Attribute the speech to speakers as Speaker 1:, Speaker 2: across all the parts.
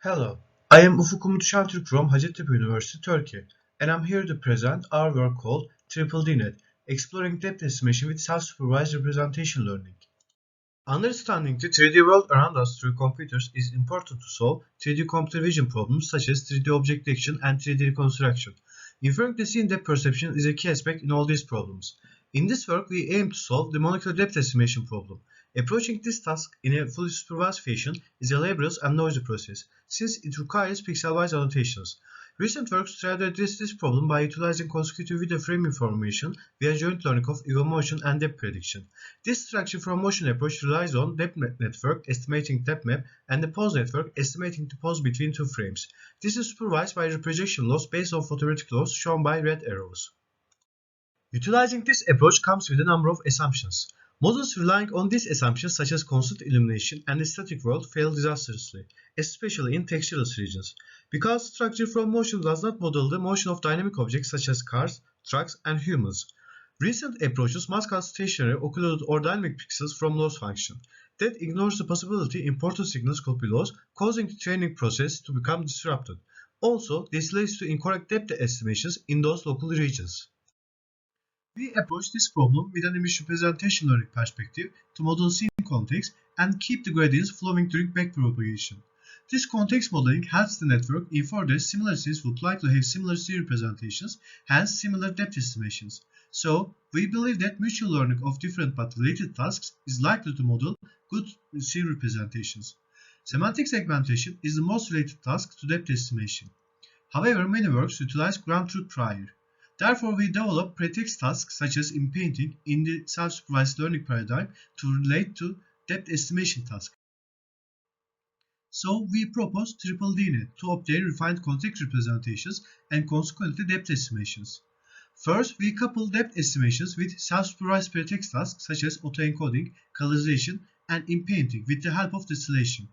Speaker 1: Hello, I am Ufuk Umut Şentürk from Hacettepe University, Turkey, and I'm here to present our work called Triple DNet, Exploring Depth Estimation with Self-Supervised Representation Learning. Understanding the 3D world around us through computers is important to solve 3D computer vision problems such as 3D object detection and 3D reconstruction. Inferring the scene depth perception is a key aspect in all these problems. In this work, we aim to solve the molecular depth estimation problem. Approaching this task in a fully supervised fashion is a laborious and noisy process, since it requires pixel-wise annotations. Recent works try to address this problem by utilizing consecutive video frame information via joint learning of even motion and depth prediction. This structure from motion approach relies on depth network estimating depth map and the pose network estimating the pose between two frames. This is supervised by reprojection loss based on photometric loss shown by red arrows. Utilizing this approach comes with a number of assumptions. Models relying on these assumptions such as constant illumination and the static world fail disastrously, especially in textureless regions, because structure from motion does not model the motion of dynamic objects such as cars, trucks, and humans. Recent approaches must cut stationary, occluded, or dynamic pixels from loss function. That ignores the possibility important signals could be lost, causing the training process to become disrupted. Also, this leads to incorrect depth estimations in those local regions. We approach this problem with an image representation learning perspective to model scene context and keep the gradients flowing during backpropagation. This context modeling helps the network infer that similar scenes would likely have similar scene representations, hence similar depth estimations. So, we believe that mutual learning of different but related tasks is likely to model good scene representations. Semantic segmentation is the most related task to depth estimation. However, many works utilize ground truth prior. Therefore, we develop pretext tasks such as inpainting in the self-supervised learning paradigm to relate to depth estimation tasks. So, we propose Triple DNet to obtain refined context representations and consequently depth estimations. First, we couple depth estimations with self-supervised pretext tasks such as autoencoding, colorization, and inpainting with the help of distillation.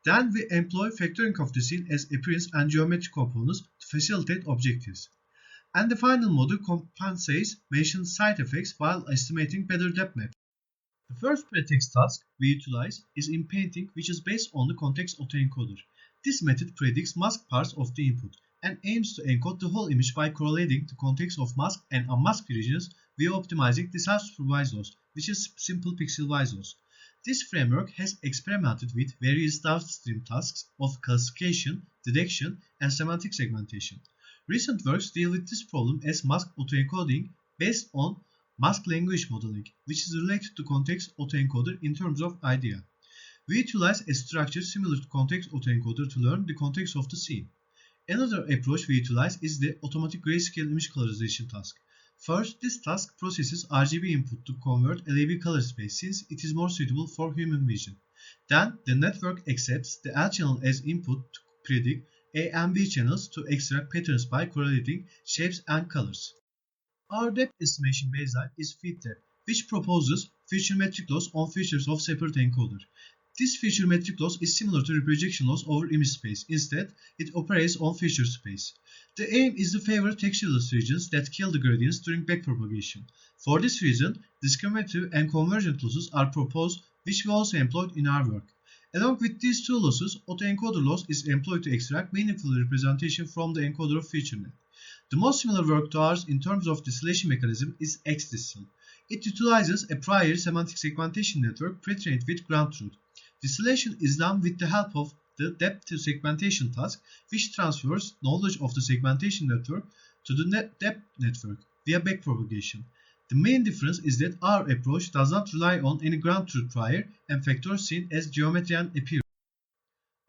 Speaker 1: Then we employ factoring of the scene as appearance and geometric components to facilitate objectives. And the final model compensates mentioned side effects while estimating better depth maps. The first pretext task we utilize is inpainting, which is based on the context autoencoder. This method predicts masked parts of the input and aims to encode the whole image by correlating the context of masked and unmasked regions via optimizing the self-supervised loss, which is simple pixel-wise loss. This framework has experimented with various downstream tasks of classification, detection, and semantic segmentation. Recent works deal with this problem as masked autoencoding based on masked language modeling, which is related to context autoencoder in terms of idea. We utilize a structure similar to context autoencoder to learn the context of the scene. Another approach we utilize is the automatic grayscale image colorization task. First, this task processes RGB input to convert LAB color space since it is more suitable for human vision. Then, the network accepts the L channel as input to predict A and B channels to extract patterns by correlating shapes and colors. Our depth estimation baseline is feed depth, which proposes feature metric loss on features of separate encoder. This feature metric loss is similar to reprojection loss over image space. Instead, it operates on feature space. The aim is to favor textureless regions that kill the gradients during backpropagation. For this reason, discriminative and convergent losses are proposed, which we also employed in our work. Along with these two losses, autoencoder loss is employed to extract meaningful representation from the encoder of FeatureNet. The most similar work to ours in terms of distillation mechanism is XDistil. It utilizes a prior semantic segmentation network pre-trained with ground truth. Distillation is done with the help of the depth segmentation task, which transfers knowledge of the segmentation network to the depth network via backpropagation. The main difference is that our approach does not rely on any ground truth prior and factors seen as geometry and appearance.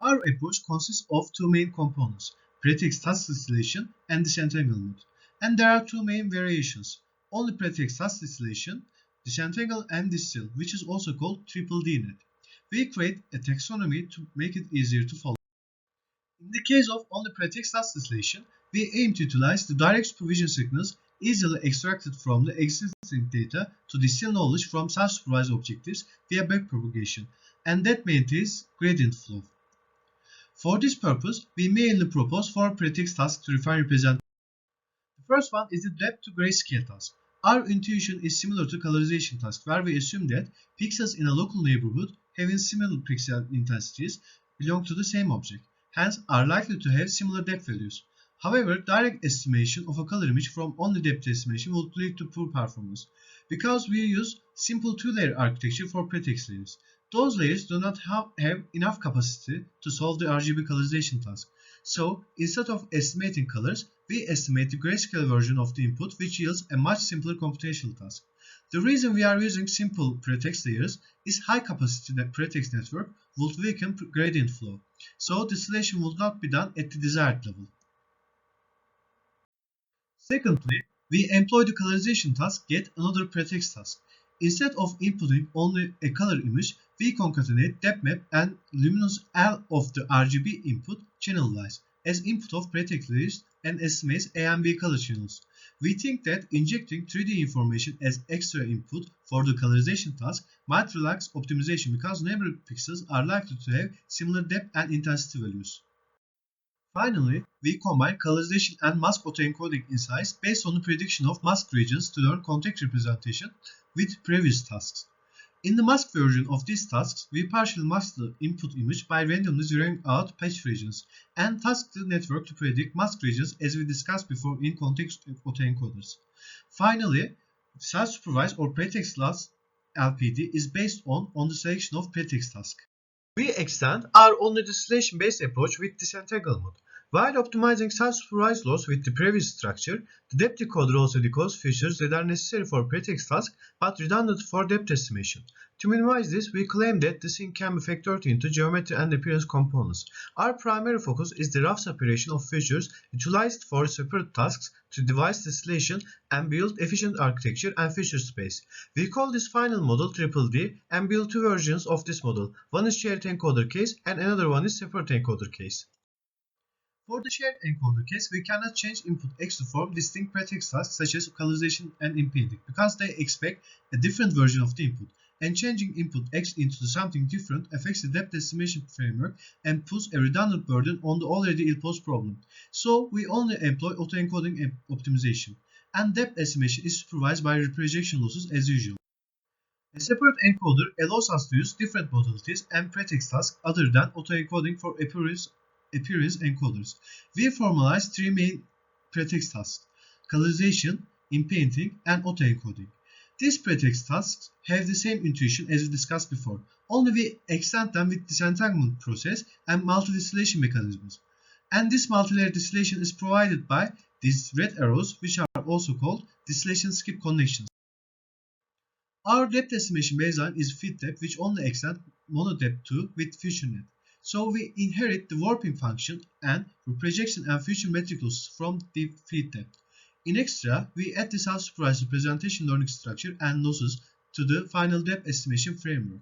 Speaker 1: Our approach consists of two main components, pretext task distillation and disentanglement. And there are two main variations, only pretext task distillation, disentangle and distill, which is also called Triple DNet. We create a taxonomy to make it easier to follow. In the case of only pretext task distillation, we aim to utilize the direct supervision signals easily extracted from the existing data to distill knowledge from self-supervised objectives via backpropagation, and that maintains gradient flow. For this purpose, we mainly propose four pretext tasks to refine representation. The first one is the depth to grayscale task. Our intuition is similar to colorization task, where we assume that pixels in a local neighborhood having similar pixel intensities belong to the same object. hence are likely to have similar depth values. However, direct estimation of a color image from only depth estimation would lead to poor performance, because we use simple two-layer architecture for pretext layers. Those layers do not have enough capacity to solve the RGB colorization task. So, instead of estimating colors, we estimate the grayscale version of the input, which yields a much simpler computational task. The reason we are using simple pretext layers is high capacity pretext network would weaken gradient flow, so distillation would not be done at the desired level. Secondly, we employ the colorization task yet another pretext task. Instead of inputting only a color image, we concatenate depth map and luminance L of the RGB input channel-wise as input of pretext layers and estimates A and B color channels. We think that injecting 3D information as extra input for the colorization task might relax optimization because neighboring pixels are likely to have similar depth and intensity values. Finally, we combine colorization and mask autoencoding insights based on the prediction of mask regions to learn context representation with previous tasks. In the mask version of these tasks, we partially mask the input image by randomly zeroing out patch regions and task the network to predict mask regions as we discussed before in context autoencoders. Finally, self-supervised or pretext loss LPD is based on the selection of pretext task. We extend our only distillation-based approach with disentanglement. While optimizing self-supervised loss with the previous structure, the depth decoder also decodes features that are necessary for pretext task but redundant for depth estimation. To minimize this, we claim that the sync can be factored into geometry and appearance components. Our primary focus is the rough separation of features utilized for separate tasks to device distillation and build efficient architecture and feature space. We call this final model Triple D and build two versions of this model. One is shared encoder case and another one is separate encoder case. For the shared encoder case, we cannot change input X to form distinct pretext tasks such as colorization and impeding because they expect a different version of the input, and changing input X into something different affects the depth estimation framework and puts a redundant burden on the already ill-posed problem. So we only employ autoencoding optimization, and depth estimation is supervised by reprojection losses as usual. A separate encoder allows us to use different modalities and pretext tasks other than autoencoding for appearance encoders. We formalize three main pretext tasks: colorization, inpainting, and autoencoding. These pretext tasks have the same intuition as we discussed before, only we extend them with disentanglement process and multi-distillation mechanisms. And this multilayer distillation is provided by these red arrows, which are also called distillation skip connections. Our depth estimation baseline is FeedDepth, which only extends monodepth2 with FutureNet. So we inherit the warping function and reprojection and future metric losses from the FeedDepth. In extra, we add the self-supervised representation learning structure and losses to the final depth estimation framework.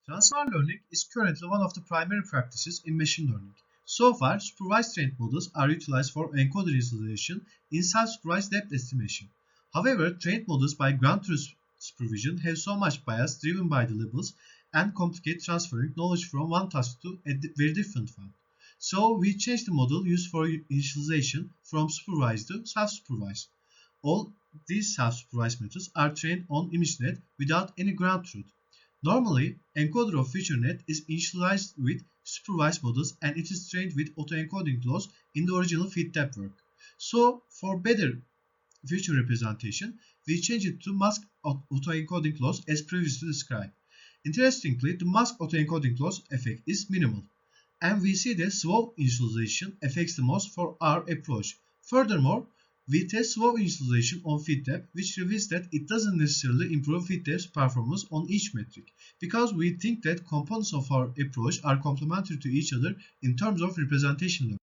Speaker 1: Transfer learning is currently one of the primary practices in machine learning. So far, supervised trained models are utilized for encoder initialization in self-supervised depth estimation. However, trained models by ground truth supervision have so much bias driven by the labels and complicate transferring knowledge from one task to a very different one. So we change the model used for initialization from supervised to self-supervised. All these self-supervised methods are trained on ImageNet without any ground truth. Normally, encoder of FutureNet is initialized with supervised models and it is trained with autoencoding laws in the original FeedDepth work. So, for better future representation, we change it to mask autoencoding loss as previously described. Interestingly, the mask autoencoding loss effect is minimal, and we see that SWO initialization affects the most for our approach. Furthermore, we test SWO initialization on FeedDepth, which reveals that it doesn't necessarily improve FeedDepth's performance on each metric, because we think that components of our approach are complementary to each other in terms of representation level.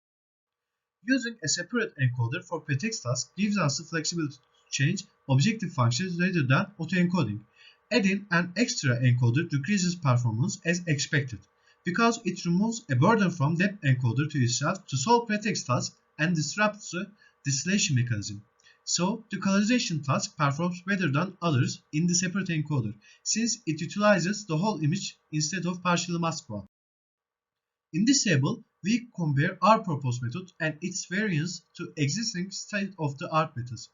Speaker 1: Using a separate encoder for pretext tasks gives us the flexibility to change objective functions rather than autoencoding. Adding an extra encoder decreases performance as expected, because it removes a burden from depth encoder to itself to solve pretext tasks and disrupts the distillation mechanism. So, the colorization task performs better than others in the separate encoder, since it utilizes the whole image instead of partially masked one. In this table, we compare our proposed method and its variance to existing state-of-the-art methods.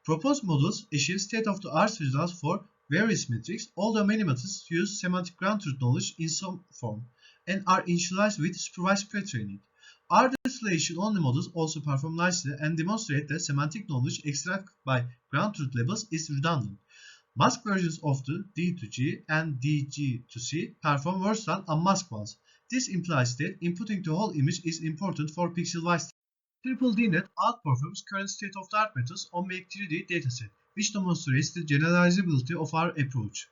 Speaker 1: Proposed models achieve state-of-the-art results for various metrics, although many methods use semantic ground truth knowledge in some form. and are initialized with supervised pre-training. R distillation-only models also perform nicely and demonstrate that semantic knowledge extracted by ground truth labels is redundant. Masked versions of the D2G and DG2C perform worse than unmasked ones. This implies that inputting the whole image is important for pixel-wise. DDNet outperforms current state-of-the-art methods on Make 3D dataset, which demonstrates the generalizability of our approach.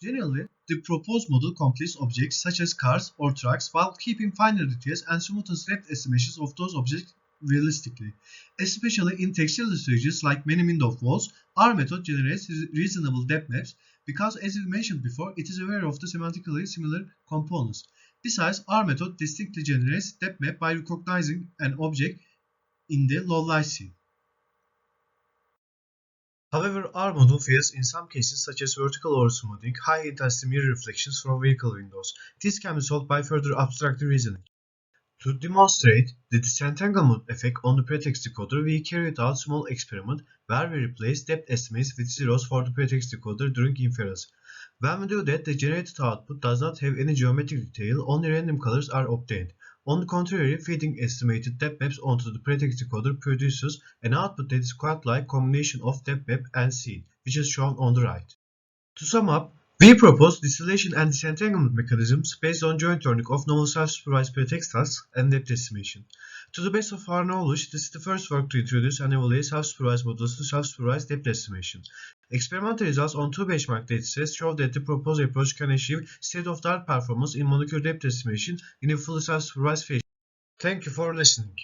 Speaker 1: Generally, the proposed model completes objects such as cars or trucks while keeping finer details and smoothens depth estimations of those objects realistically. Especially in textual strategies like many-window walls, our method generates reasonable depth maps because, as we mentioned before, it is aware of the semantically similar components. Besides, our method distinctly generates depth map by recognizing an object in the low light scene. However, our model fails in some cases such as vertical or smoothing, high-intensity mirror reflections from vehicle windows. This can be solved by further abstractive reasoning. To demonstrate the disentanglement effect on the pretext decoder, we carried out a small experiment where we replaced depth estimates with zeros for the pretext decoder during inference. When we do that, the generated output does not have any geometric detail, only random colors are obtained. On the contrary, feeding estimated depth maps onto the pretext decoder produces an output that is quite like a combination of depth map and scene, which is shown on the right. To sum up, we propose distillation and disentanglement mechanisms based on joint learning of novel self-supervised pretext tasks and depth estimation. To the best of our knowledge, this is the first work to introduce and evaluate self-supervised models to self-supervised depth estimation. Experimental results on two benchmark datasets show that the proposed approach can achieve state-of-the-art performance in molecular depth estimation in a fully self-supervised fashion. Thank you for listening.